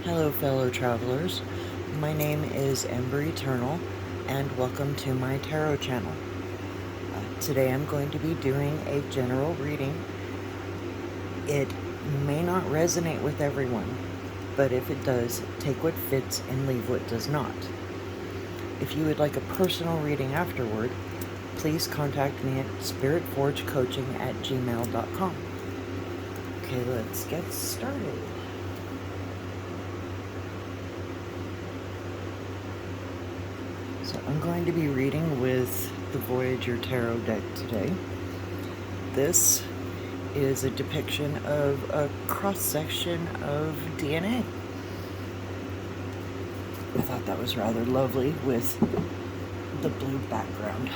Hello fellow travelers, my name is Ember Aeternal and welcome to my tarot channel. Today I'm going to be doing a general reading. It may not resonate with everyone, but if it does, take what fits and leave what does not. If you would like a personal reading afterward, please contact me at spritforgecoaching@gmail.com. Okay, let's get started. So I'm going to be reading with the Voyager Tarot deck today. This is a depiction of a cross-section of DNA. I thought that was rather lovely with the blue background.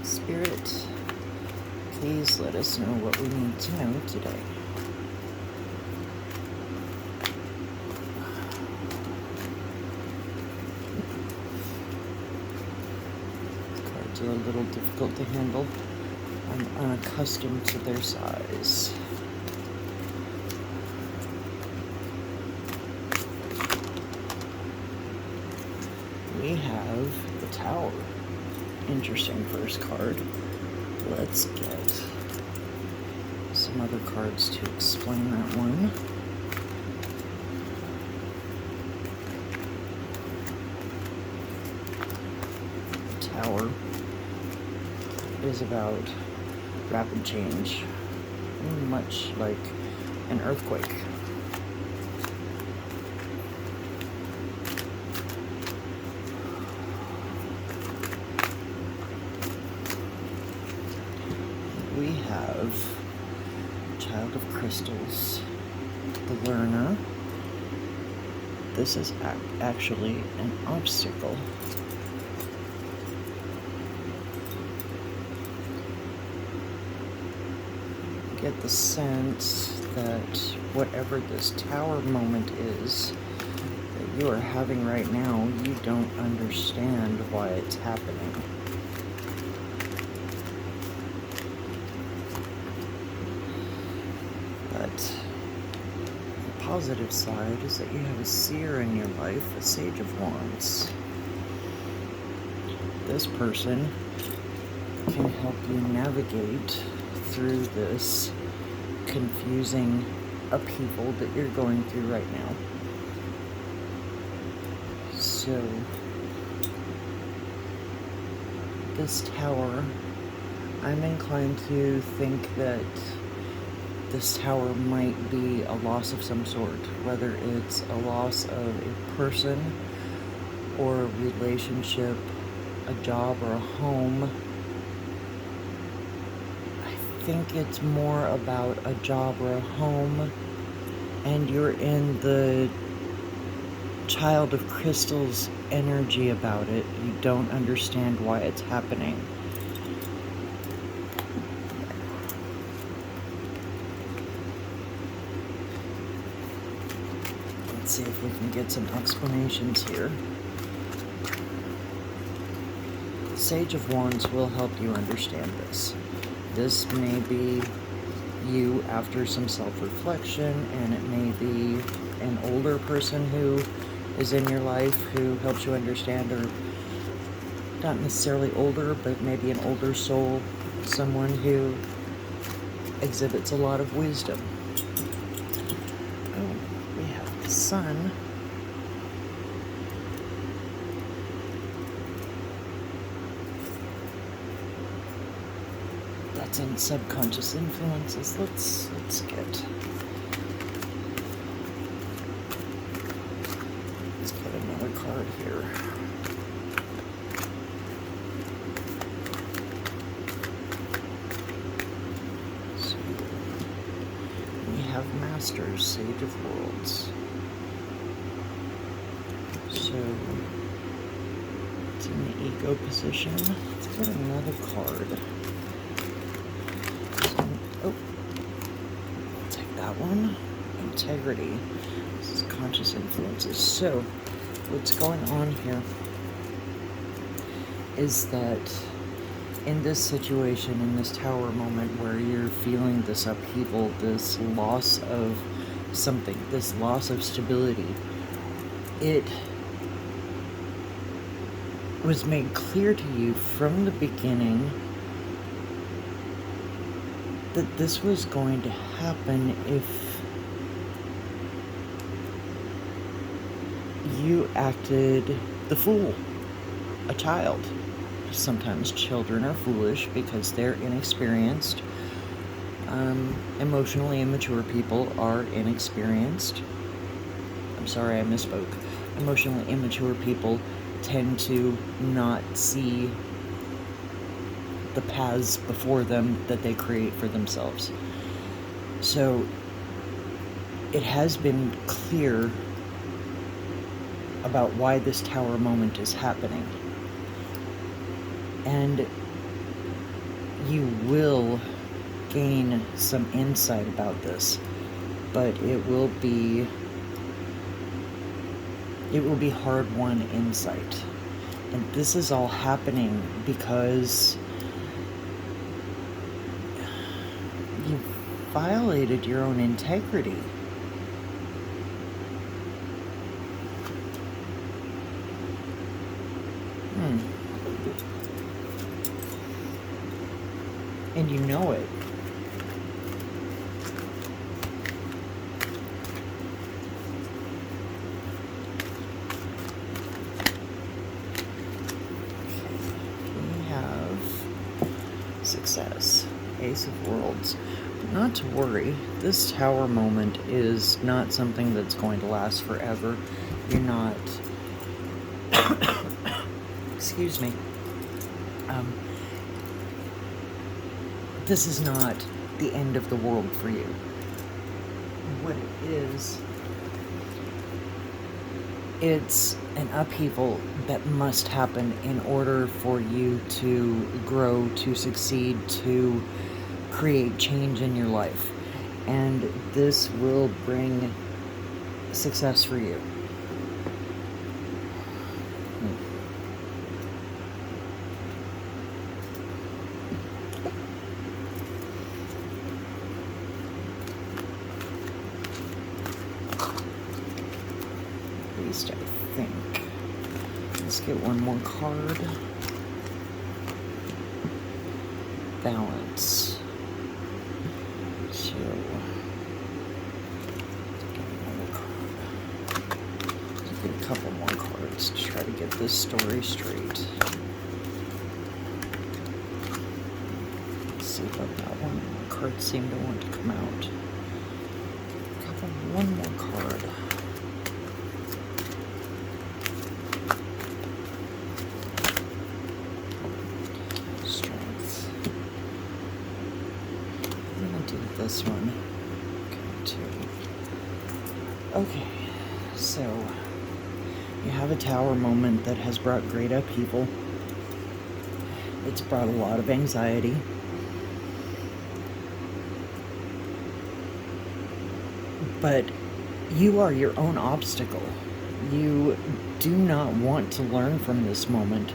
Spirit, please let us know what we need to know today. Cards are a little difficult to handle. I'm unaccustomed to their size. We have the Tower. Interesting first card. Let's get some other cards to explain that one. The Tower is about rapid change, much like an earthquake. We have Child of Crystals, the learner. This is actually an obstacle. Get the sense that whatever this tower moment is that you are having right now, you don't understand why it's happening. But the positive side is that you have a seer in your life, a Sage of Wands. This person can help you navigate through this confusing upheaval that you're going through right now. So, this tower, I'm inclined to think that this tower might be a loss of some sort, whether it's a loss of a person or a relationship, a job, or a home. I think it's more about a job or a home, and you're in the Child of Crystals energy about it. You don't understand why it's happening. Let's see if we can get some explanations here. The Sage of Wands will help you understand this. This may be you after some self-reflection, and it may be an older person who is in your life who helps you understand, or not necessarily older, but maybe an older soul, someone who exhibits a lot of wisdom. Oh, we have the Sun. That's in subconscious influences. Let's get another card here. So we have Masters, Sage of Worlds. So it's in the ego position. Let's get another card. Oh, I'll take that one. Integrity. This is conscious influences. So, what's going on here is that in this situation, in this tower moment where you're feeling this upheaval, this loss of something, this loss of stability, it was made clear to you from the beginning that this was going to happen if you acted the fool, a child. Sometimes children are foolish because they're inexperienced. Emotionally immature people are inexperienced. I'm sorry, I misspoke. Emotionally immature people tend to not see the paths before them that they create for themselves. So it has been clear about why this tower moment is happening. And you will gain some insight about this, but it will be hard-won insight. And this is all happening because you violated your own integrity. And you know it. We have success, Ace of Worlds. But not to worry, this tower moment is not something that's going to last forever. You're not... Excuse me. This is not the end of the world for you. What it is, it's an upheaval that must happen in order for you to grow, to succeed, to create change in your life. And this will bring success for you. I think. Let's get one more card. Balance. So, get another card. Let's get a couple more cards to try to get this story straight. Let's see about that one. The cards seem to want to come out. One more card. This one. Okay, so you have a tower moment that has brought great upheaval. It's brought a lot of anxiety. But you are your own obstacle. You do not want to learn from this moment,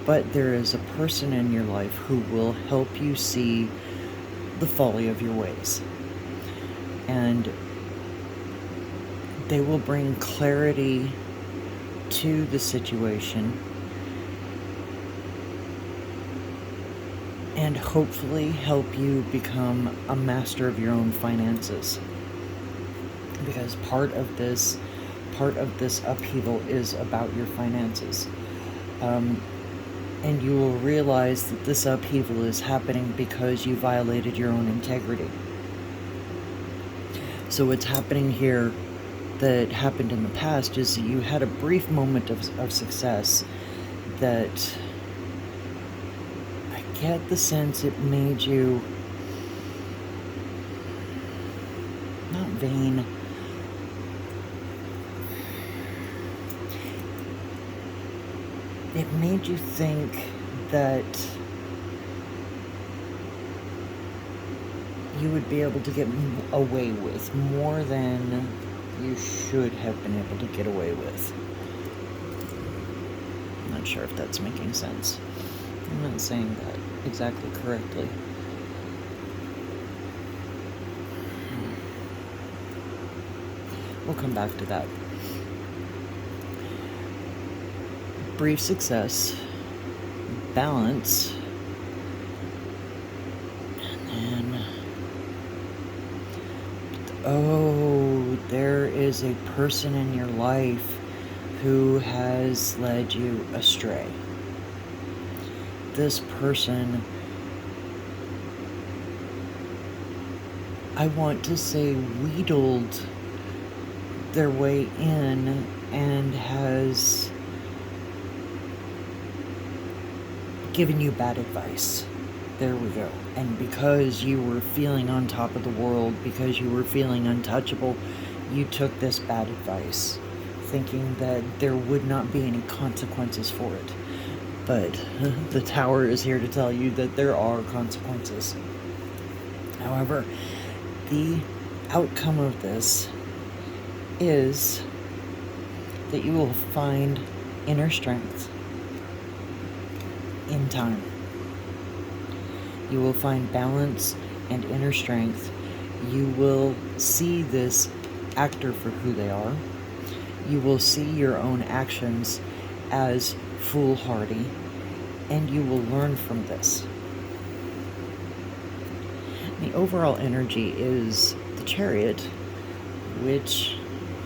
but there is a person in your life who will help you see the folly of your ways. And they will bring clarity to the situation and hopefully help you become a master of your own finances. Because part of this upheaval is about your finances. And you will realize that this upheaval is happening because you violated your own integrity. So what's happening here that happened in the past is that you had a brief moment of success that I get the sense it made you not vain. It made you think that you would be able to get away with more than you should have been able to get away with. I'm not sure if that's making sense. I'm not saying that exactly correctly. We'll come back to that. Brief success, balance, and then, oh, there is a person in your life who has led you astray. This person, I want to say, wheedled their way in and has given you bad advice. There we go. And because you were feeling on top of the world, because you were feeling untouchable, you took this bad advice, thinking that there would not be any consequences for it. But the Tower is here to tell you that there are consequences. However, the outcome of this is that you will find inner strength in time. You will find balance and inner strength. You will see this actor for who they are. You will see your own actions as foolhardy, and you will learn from this. The overall energy is the Chariot, which,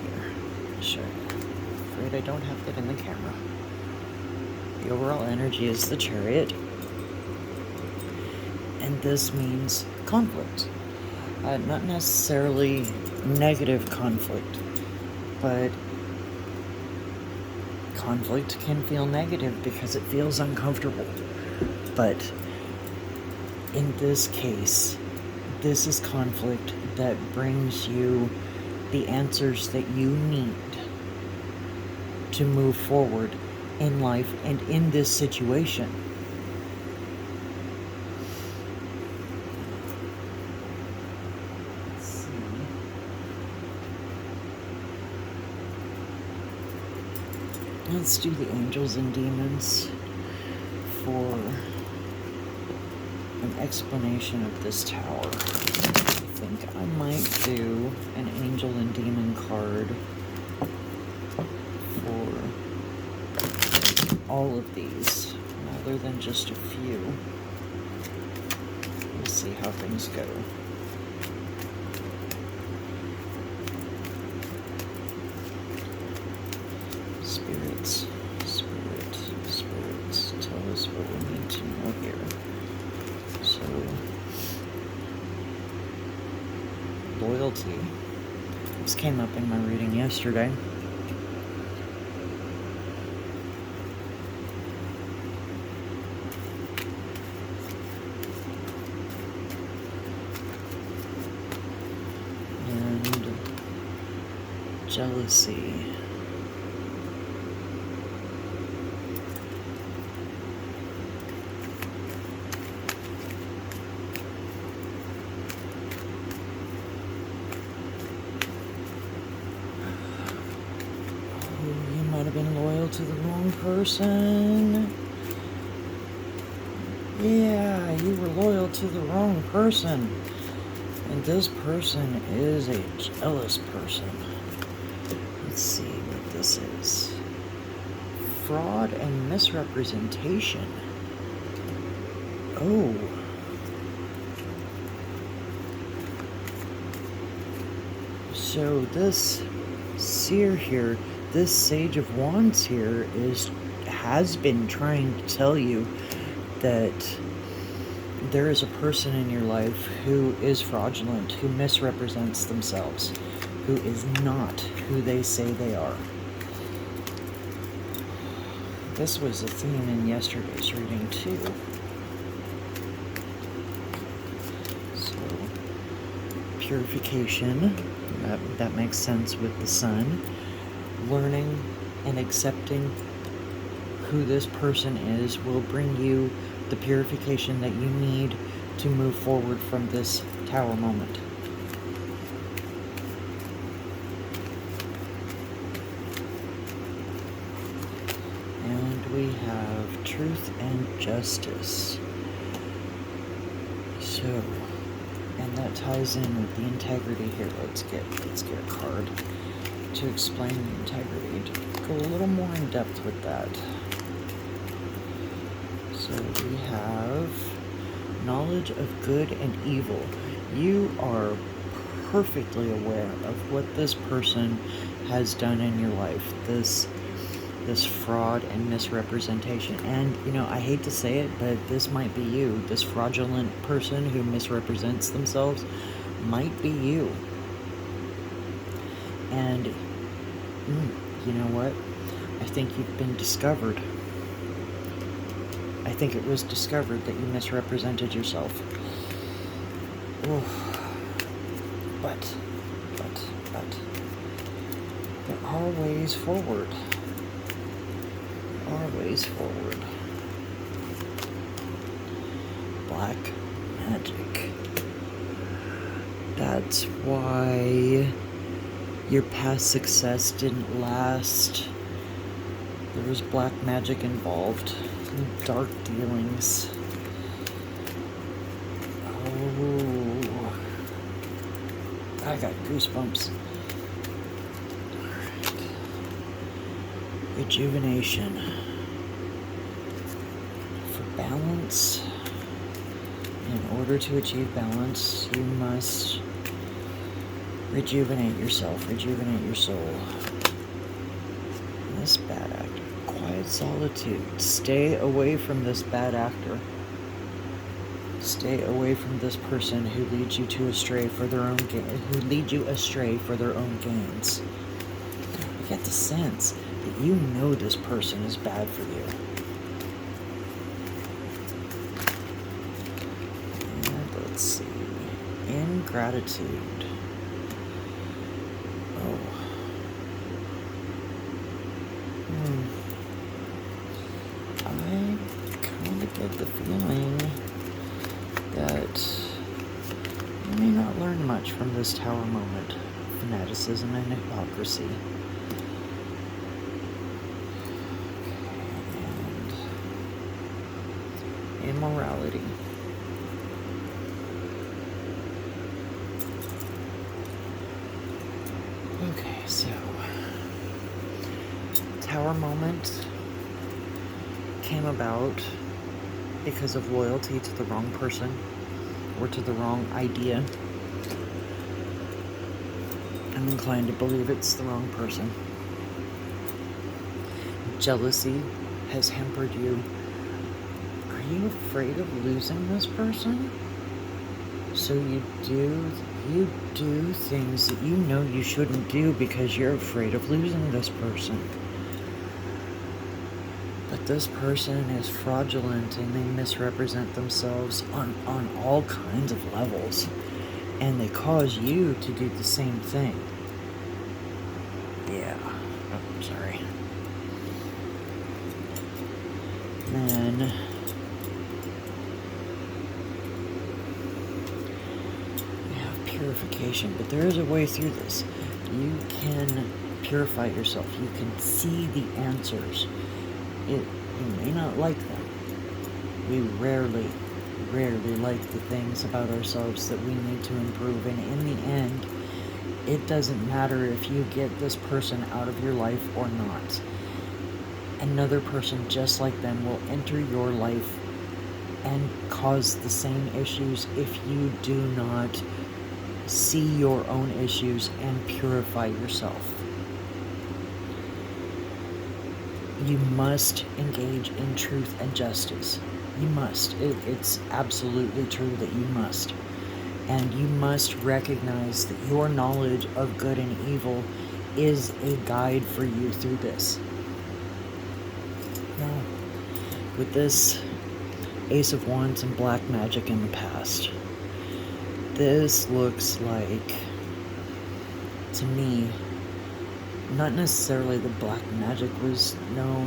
here, I'll show you. I'm afraid I don't have that in the camera. The overall energy is the Chariot, and this means conflict. Not necessarily negative conflict, but conflict can feel negative because it feels uncomfortable. But in this case, this is conflict that brings you the answers that you need to move forward in life and in this situation. Let's see. Let's do the angels and demons for an explanation of this tower. I think I might do an angel and demon card for all of these, rather than just a few. We'll see how things go. Spirits, spirits, tell us what we need to know here. So, loyalty. This came up in my reading yesterday. And jealousy. Been loyal to the wrong person. Yeah, you were loyal to the wrong person. And this person is a jealous person. Let's see what this is. Fraud and misrepresentation. Oh. So this seer here, this Sage of Wands here has been trying to tell you that there is a person in your life who is fraudulent, who misrepresents themselves, who is not who they say they are. This was a theme in yesterday's reading too. So, purification, that makes sense with the sun. Learning and accepting who this person is will bring you the purification that you need to move forward from this tower moment. And we have truth and justice. So, and that ties in with the integrity here. Let's get a card to explain the integrity, to go a little more in depth with that. So we have knowledge of good and evil. You are perfectly aware of what this person has done in your life, this fraud and misrepresentation. And, you know, I hate to say it, but this might be you. This fraudulent person who misrepresents themselves might be you. And, you know what? I think you've been discovered. I think it was discovered that you misrepresented yourself. Oh. But, there are ways forward. Black magic. That's why your past success didn't last. There was black magic involved. Dark dealings. Oh, I got goosebumps. Alright. Rejuvenation. For balance, in order to achieve balance, you must rejuvenate yourself, rejuvenate your soul. This bad actor. Quiet solitude. Stay away from this bad actor. Stay away from this person who leads you astray for their own gains. I get the sense that you know this person is bad for you. And let's see. Ingratitude. Oh. I kind of get the feeling that you may not learn much from this tower moment. Fanaticism and hypocrisy. And immorality. Okay, so tower moment came about because of loyalty to the wrong person or to the wrong idea. I'm inclined to believe it's the wrong person. Jealousy has hampered you. Are you afraid of losing this person? So you do things that you know you shouldn't do because you're afraid of losing this person. But this person is fraudulent and they misrepresent themselves on all kinds of levels. And they cause you to do the same thing. Yeah. Oh, sorry. Then we have purification, but there is a way through this. You can purify yourself. You can see the answers. You may not like them. We rarely like the things about ourselves that we need to improve, and in the end, it doesn't matter if you get this person out of your life or not. Another person just like them will enter your life and cause the same issues if you do not see your own issues and purify yourself. You must engage in truth and justice. You must. It's absolutely true that you must. And you must recognize that your knowledge of good and evil is a guide for you through this. Now, with this Ace of Wands and black magic in the past, this looks like, to me, not necessarily the black magic was, no,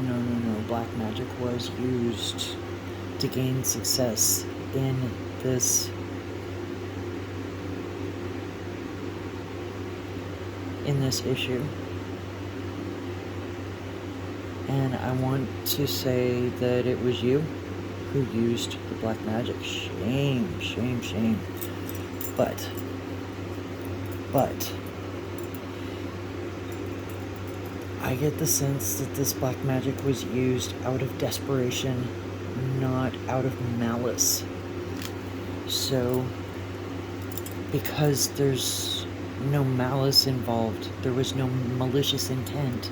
black magic was used to gain success in this issue. And I want to say that it was you who used the black magic. Shame, shame, shame. But, I get the sense that this black magic was used out of desperation, not out of malice. So, because there's no malice involved, there was no malicious intent,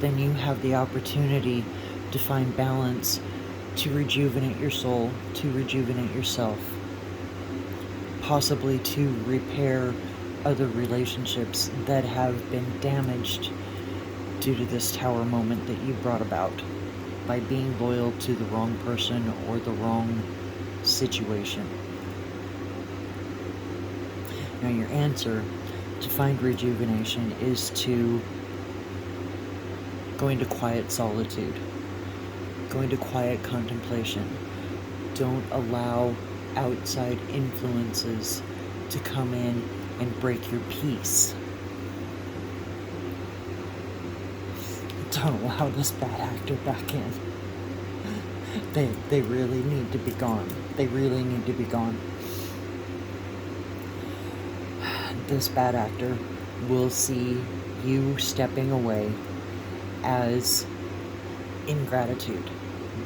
then you have the opportunity to find balance, to rejuvenate your soul, to rejuvenate yourself, possibly to repair other relationships that have been damaged due to this tower moment that you brought about by being loyal to the wrong person or the wrong situation. Now, your answer to find rejuvenation is to go into quiet solitude, go into quiet contemplation. Don't allow outside influences to come in and break your peace. Don't allow this bad actor back in. They really need to be gone. They really need to be gone. This bad actor will see you stepping away as ingratitude.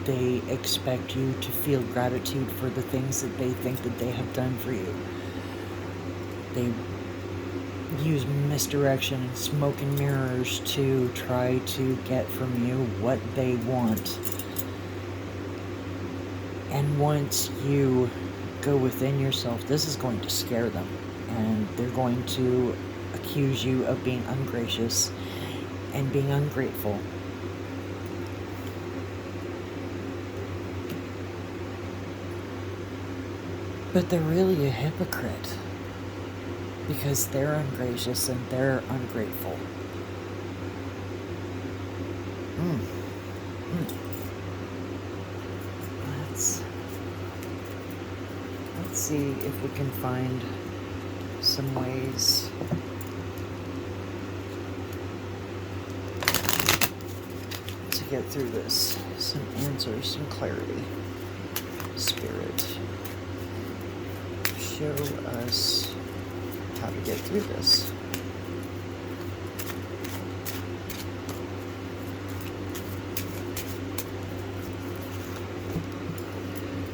They expect you to feel gratitude for the things that they think that they have done for you. They use misdirection and smoke and mirrors to try to get from you what they want. And once you go within yourself, this is going to scare them, and they're going to accuse you of being ungracious and being ungrateful. But they're really a hypocrite, because they're ungracious and they're ungrateful. Let's see if we can find some ways to get through this. Some answers, some clarity. Spirit, show us how to get through this.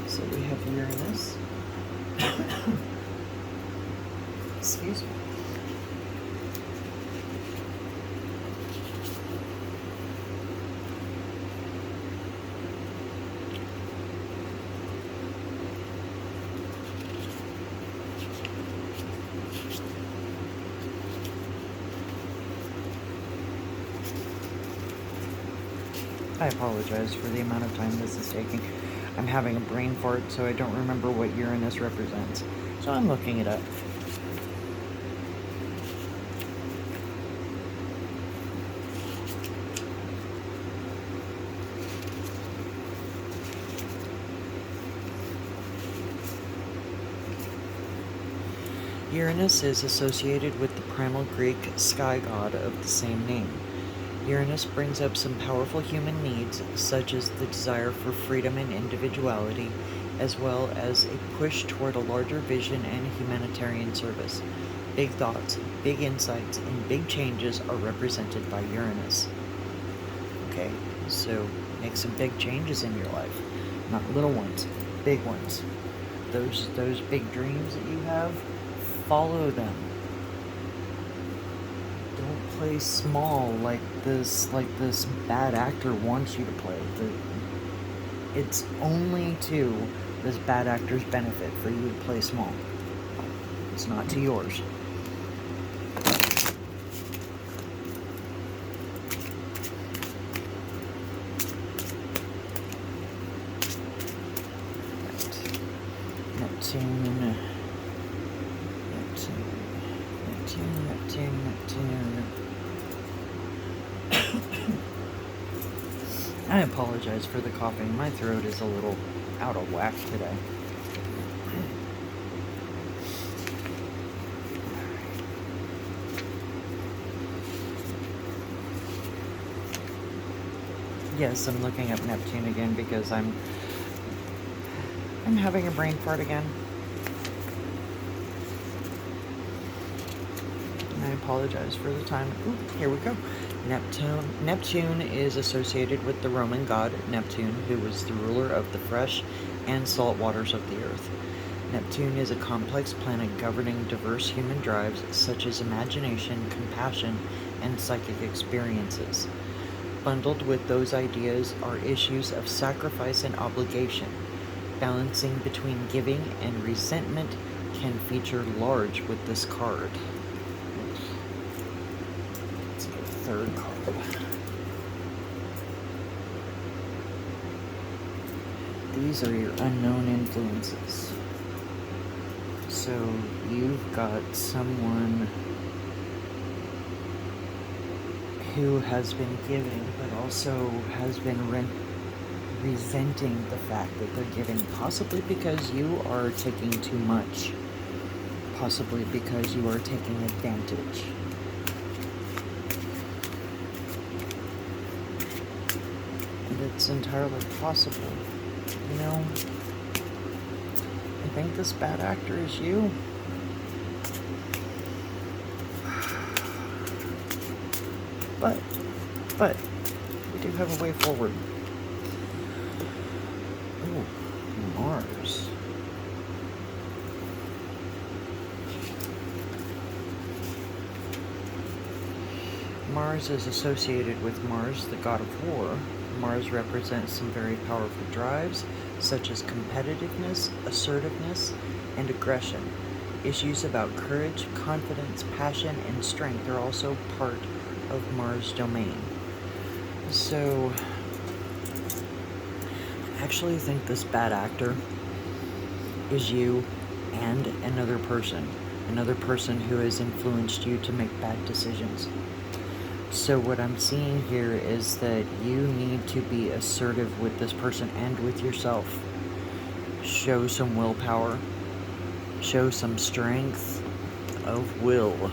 So we have Uranus. Excuse me. I apologize for the amount of time this is taking. I'm having a brain fart, so I don't remember what Uranus represents. So I'm looking it up. Uranus is associated with the primal Greek sky god of the same name. Uranus brings up some powerful human needs, such as the desire for freedom and individuality, as well as a push toward a larger vision and humanitarian service. Big thoughts, big insights, and big changes are represented by Uranus. Okay, so make some big changes in your life. Not little ones, big ones. Those big dreams that you have, follow them. Don't play small like this bad actor wants you to play. It's only to this bad actor's benefit for you to play small. It's not to yours. Neptune. I apologize for the coughing. My throat is a little out of whack today. Yes, I'm looking up Neptune again because I'm having a brain fart again. And I apologize for the time. Ooh, here we go. Neptune is associated with the Roman god Neptune, who was the ruler of the fresh and salt waters of the earth. Neptune is a complex planet governing diverse human drives such as imagination, compassion, and psychic experiences. Bundled with those ideas are issues of sacrifice and obligation. Balancing between giving and resentment can feature large with this card. Let's get a third card. These are your unknown influences. So you've got someone who has been giving, but also has been resenting the fact that they're giving, possibly because you are taking too much, possibly because you are taking advantage. And it's entirely possible. You know, I think this bad actor is you. But we do have a way forward. Ooh, Mars. Mars is associated with Mars, the god of war. Mars represents some very powerful drives, such as competitiveness, assertiveness, and aggression. Issues about courage, confidence, passion, and strength are also part of Mars' domain. So, I actually think this bad actor is you and another person who has influenced you to make bad decisions. So what I'm seeing here is that you need to be assertive with this person and with yourself. Show some willpower. Show some strength of will.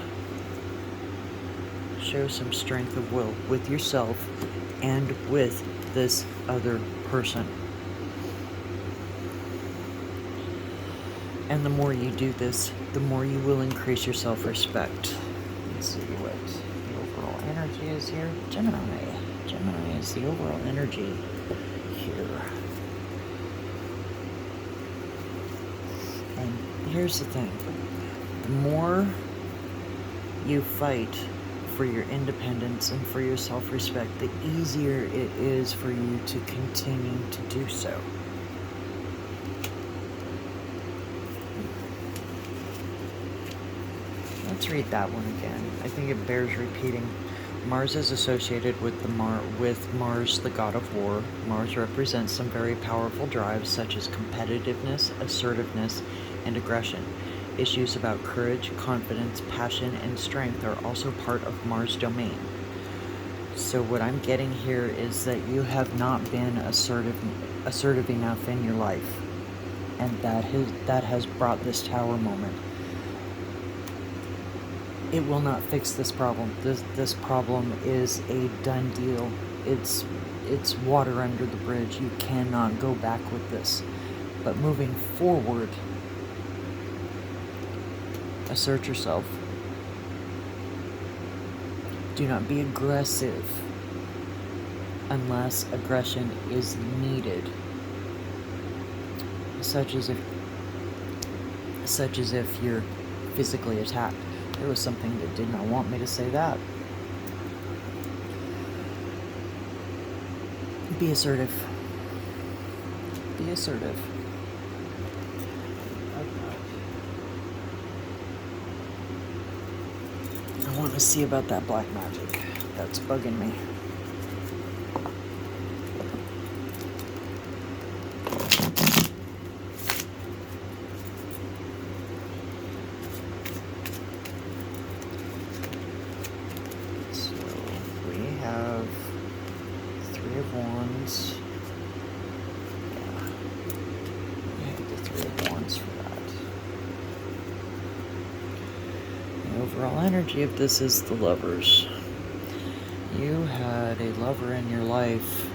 Show some strength of will with yourself and with this other person. And the more you do this, the more you will increase your self-respect. Let's see what the overall energy is here. Gemini is the overall energy here. And here's the thing. The more you fight for your independence and for your self-respect, the easier it is for you to continue to do so. Let's read that one again. I think it bears repeating. Mars is associated with Mars, the god of war. Mars represents some very powerful drives such as competitiveness, assertiveness, and aggression. Issues about courage, confidence, passion, and strength are also part of Mars' domain. So what I'm getting here is that you have not been assertive enough in your life, and that has brought this Tower moment. It will not fix this problem. This problem is a done deal. It's water under the bridge. You cannot go back with this. But moving forward, assert yourself. Do not be aggressive unless aggression is needed. Such as if you're physically attacked. There was something that did not want me to say that. Be assertive. Be assertive. I want to see about that black magic. That's bugging me. Overall energy of this is the Lovers. You had a lover in your life